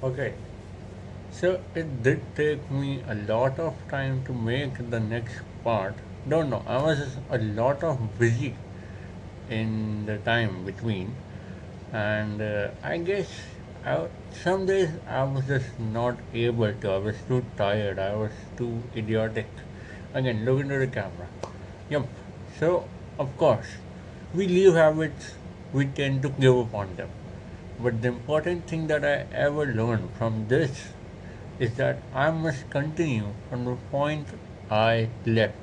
Okay, so it did take me a lot of time to make the next part. Don't know, I was a lot of busy in the time between, and I guess I, some days I was just not able to. I was too tired. I was too idiotic. Again, look into the camera. Yep. So of course, we leave habits. We tend to give up on them. But the important thing that I ever learned from this is that I must continue from the point I left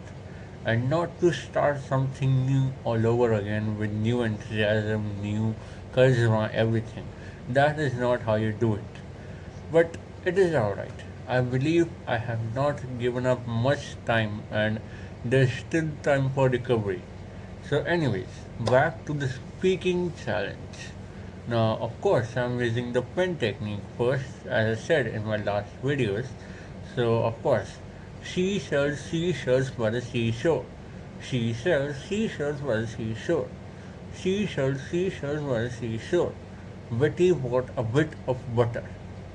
and not to start something new all over again with new enthusiasm, new charisma, everything. That is not how you do it. But it is alright. I believe I have not given up much time and there's still time for recovery. So, anyways, back to the speaking challenge. Now, of course, I'm using the pen technique first, as I said in my last videos. So, of course, she sells seashells by the seashore. She sells seashells by the seashore. She sells seashells by the seashore. Betty bought a bit of butter.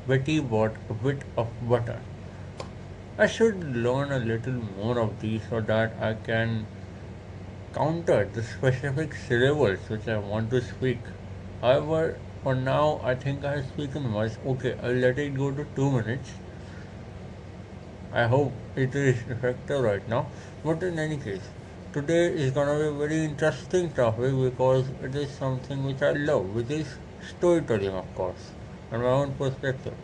Betty bought a bit of butter. I should learn a little more of these so that I can counter the specific syllables which I want to speak. However, for now, I think I have spoken much. Okay, I'll let it go to 2 minutes. I hope it is effective right now. But in any case, today is gonna be a very interesting topic because it is something which I love, which is storytelling, of course, and my own perspective.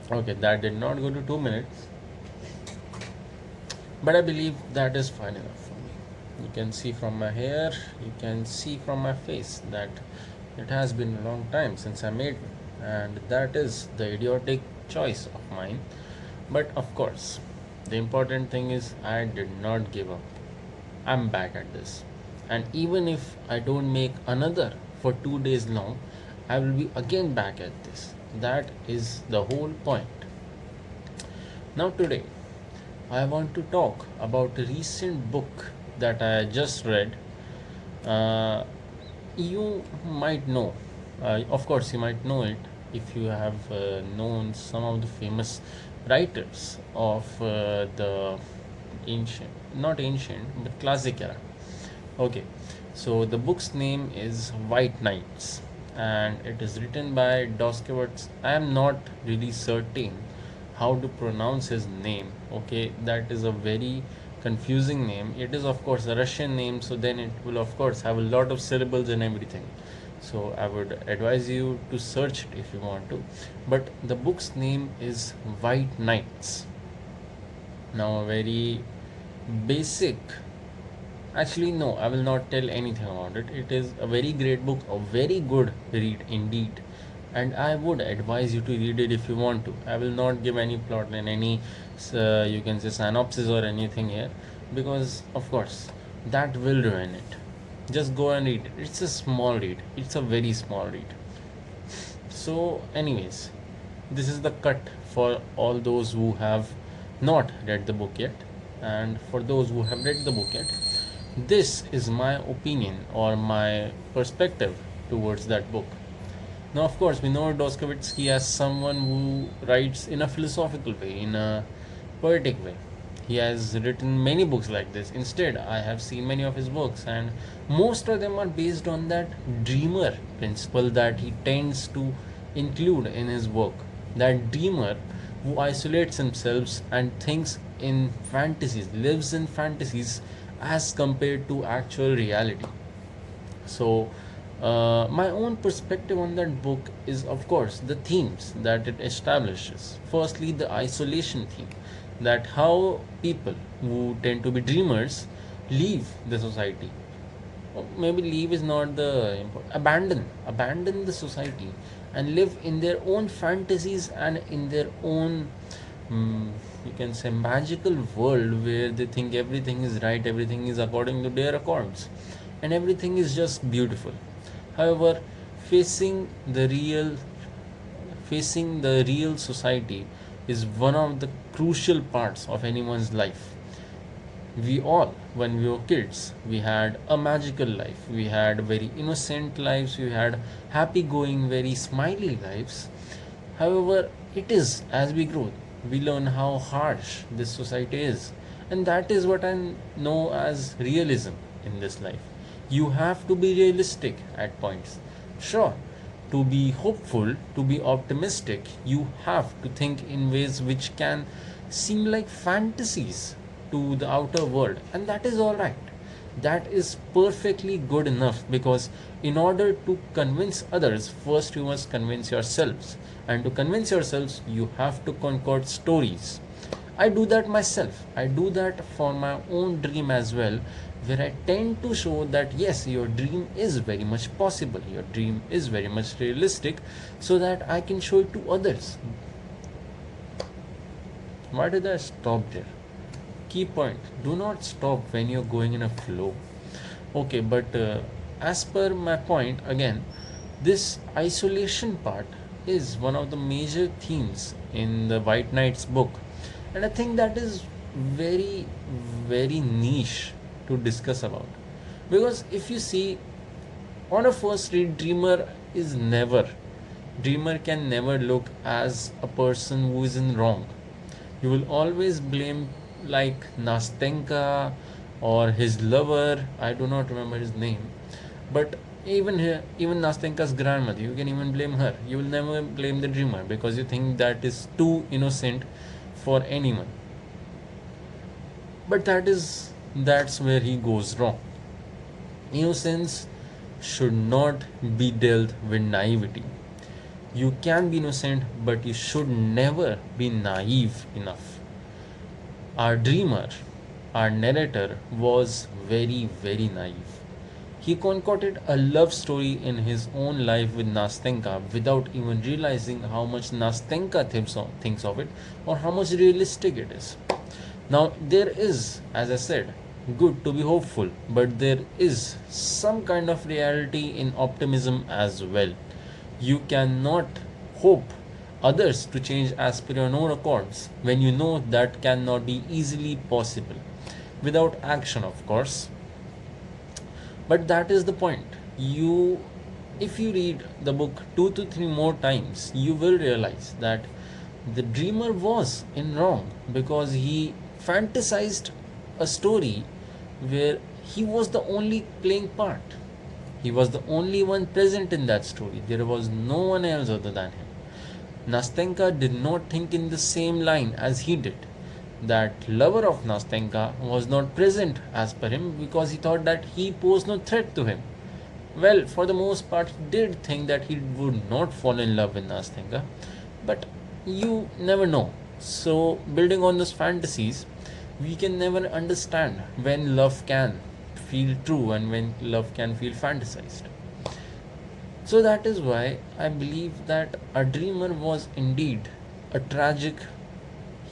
Okay, that did not go to 2 minutes, but I believe that is fine enough for me. You can see from my hair, you can see from my face that it has been a long time since I made one, and that is the idiotic choice of mine. But of course, the important thing is I did not give up. I'm back at this. And even if I don't make another for 2 days long, I will be again back at this. That is the whole point. Now, today, I want to talk about a recent book that I just read. Uh, you might know, of course, you might know it if you have known some of the famous writers of the ancient, not ancient, but classic era. Okay, so the book's name is White Knights and it is written by Dostoevsky. I am not really certain how to pronounce his name. Okay, that is a very confusing name. It is, of course, a Russian name, so then it will, of course, have a lot of syllables and everything. So I would advise you to search it if you want to. But the book's name is White Knights. Now, a very basic. Actually, no, I will not tell anything about it. It is a very great book, a very good read indeed. And I would advise you to read it if you want to. I will not give any plot and any, you can say, synopsis or anything here because, of course, that will ruin it. Just go and read it. It's a small read, it's a very small read. So, anyways, this is the cut for all those who have not read the book yet, and for those who have read the book yet, this is my opinion or my perspective towards that book. Now, of course, we know Dostoevsky as someone who writes in a philosophical way, in a poetic way. He has written many books like this. Instead, I have seen many of his books, and most of them are based on that dreamer principle that he tends to include in his work. That dreamer who isolates himself and thinks in fantasies, lives in fantasies as compared to actual reality. So, my own perspective on that book is, of course, the themes that it establishes. Firstly, the isolation theme, that how people who tend to be dreamers leave the society. Or maybe leave is not the important. Abandon the society and live in their own fantasies and in their own, you can say, magical world where they think everything is right, everything is according to their accords, and everything is just beautiful. However, facing the real facing the society is one of the crucial parts of anyone's life. We all, when we were kids, we had a magical life, we had very innocent lives, we had happy going, very smiley lives. However, it is as we grow, we learn how harsh this society is, and that is what I know as realism in this life. You have to be realistic at points. Sure, to be hopeful, to be optimistic, you have to think in ways which can seem like fantasies to the outer world, and that is all right. That is perfectly good enough, because in order to convince others, first you must convince yourselves, and to convince yourselves, you have to concord stories. I do that myself. I do that for my own dream as well, where I tend to show that yes, your dream is very much possible, your dream is very much realistic, so that I can show it to others. Why did I stop there? Key point, do not stop when you're going in a flow. Okay, but as per my point, again, this isolation part is one of the major themes in the White Knight's book, and I think that is very, very niche to discuss about. Because if you see, on a first read, Dreamer can never look as a person who is in wrong. You will always blame like Nastenka or his lover. I do not remember his name, but even here, even Nastenka's grandmother, you can even blame her. You will never blame the dreamer because you think that is too innocent for anyone. But that's where he goes wrong. Innocence should not be dealt with naivety. You can be innocent, but you should never be naive enough. Our dreamer, our narrator, was very, very naive. He concocted a love story in his own life with Nastenka without even realizing how much Nastenka thinks of it or how much realistic it is. Now, there is, as I said, good to be hopeful, but there is some kind of reality in optimism as well. You cannot hope others to change as per your own accords when you know that cannot be easily possible. Without action, of course. But that is the point. If you read the book 2 to 3 more times, you will realize that the dreamer was in wrong because he fantasized a story where he was the only playing part. He was the only one present in that story. There was no one else other than him. Nastenka did not think in the same line as he did. That lover of Nastenka was not present as per him because he thought that he posed no threat to him. Well, for the most part, he did think that he would not fall in love with Nastenka, but you never know. So, building on those fantasies, we can never understand when love can feel true and when love can feel fantasized. So that is why I believe that a dreamer was indeed a tragic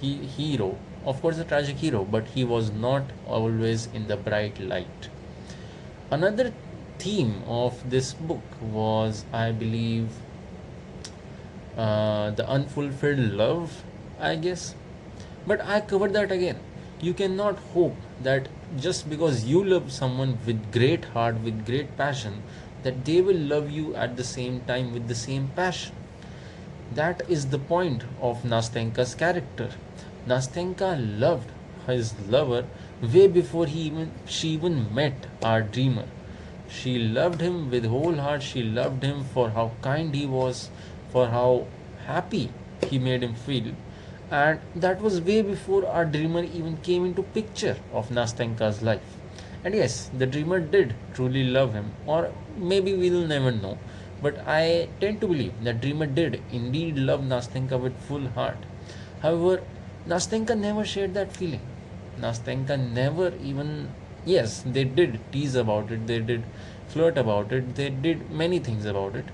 hero. Of course, a tragic hero, but he was not always in the bright light. Another theme of this book was, I believe, the unfulfilled love, I guess. But I covered that again. You cannot hope that just because you love someone with great heart, with great passion, that they will love you at the same time with the same passion. That is the point of Nastenka's character. Nastenka loved his lover way before she even met our dreamer. She loved him with whole heart. She loved him for how kind he was, for how happy he made him feel. And that was way before our dreamer even came into picture of Nastenka's life. And yes, the dreamer did truly love him, or maybe we'll never know. But I tend to believe that dreamer did indeed love Nastenka with full heart. However, Nastenka never shared that feeling. Nastenka never even, yes, they did tease about it, they did flirt about it, they did many things about it.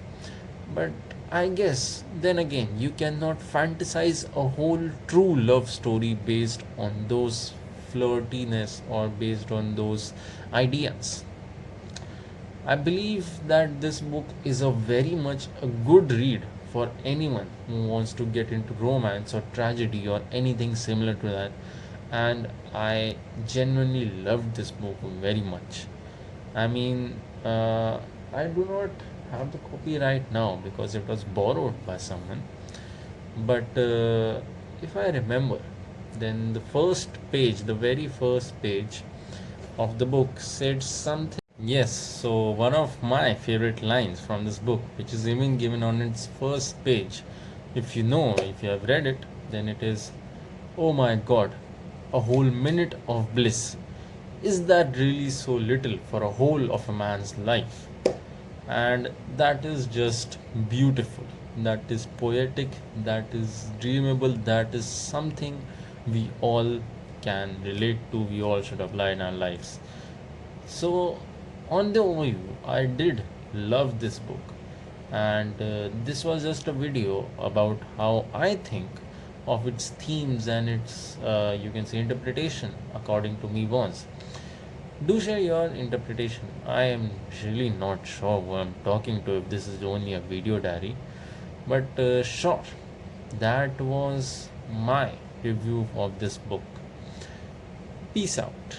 But I guess then again, you cannot fantasize a whole true love story based on those flirtiness or based on those ideas. I believe that this book is a very much a good read for anyone who wants to get into romance or tragedy or anything similar to that. and I genuinely loved this book very much. I mean, I do not have the copy right now because it was borrowed by someone. But if I remember, then the first page, the very first page of the book said something. Yes, so one of my favorite lines from this book, which is even given on its first page, if you know, if you have read it, then it is, "Oh my god, a whole minute of bliss. Is that really so little for a whole of a man's life?" And that is just beautiful, that is poetic, that is dreamable, that is something we all can relate to, we all should apply in our lives. So on the overview, I did love this book, and this was just a video about how I think of its themes and its you can say interpretation according to me once. Do share your interpretation. I am really not sure who I'm talking to if this is only a video diary. But sure, that was my review of this book. Peace out.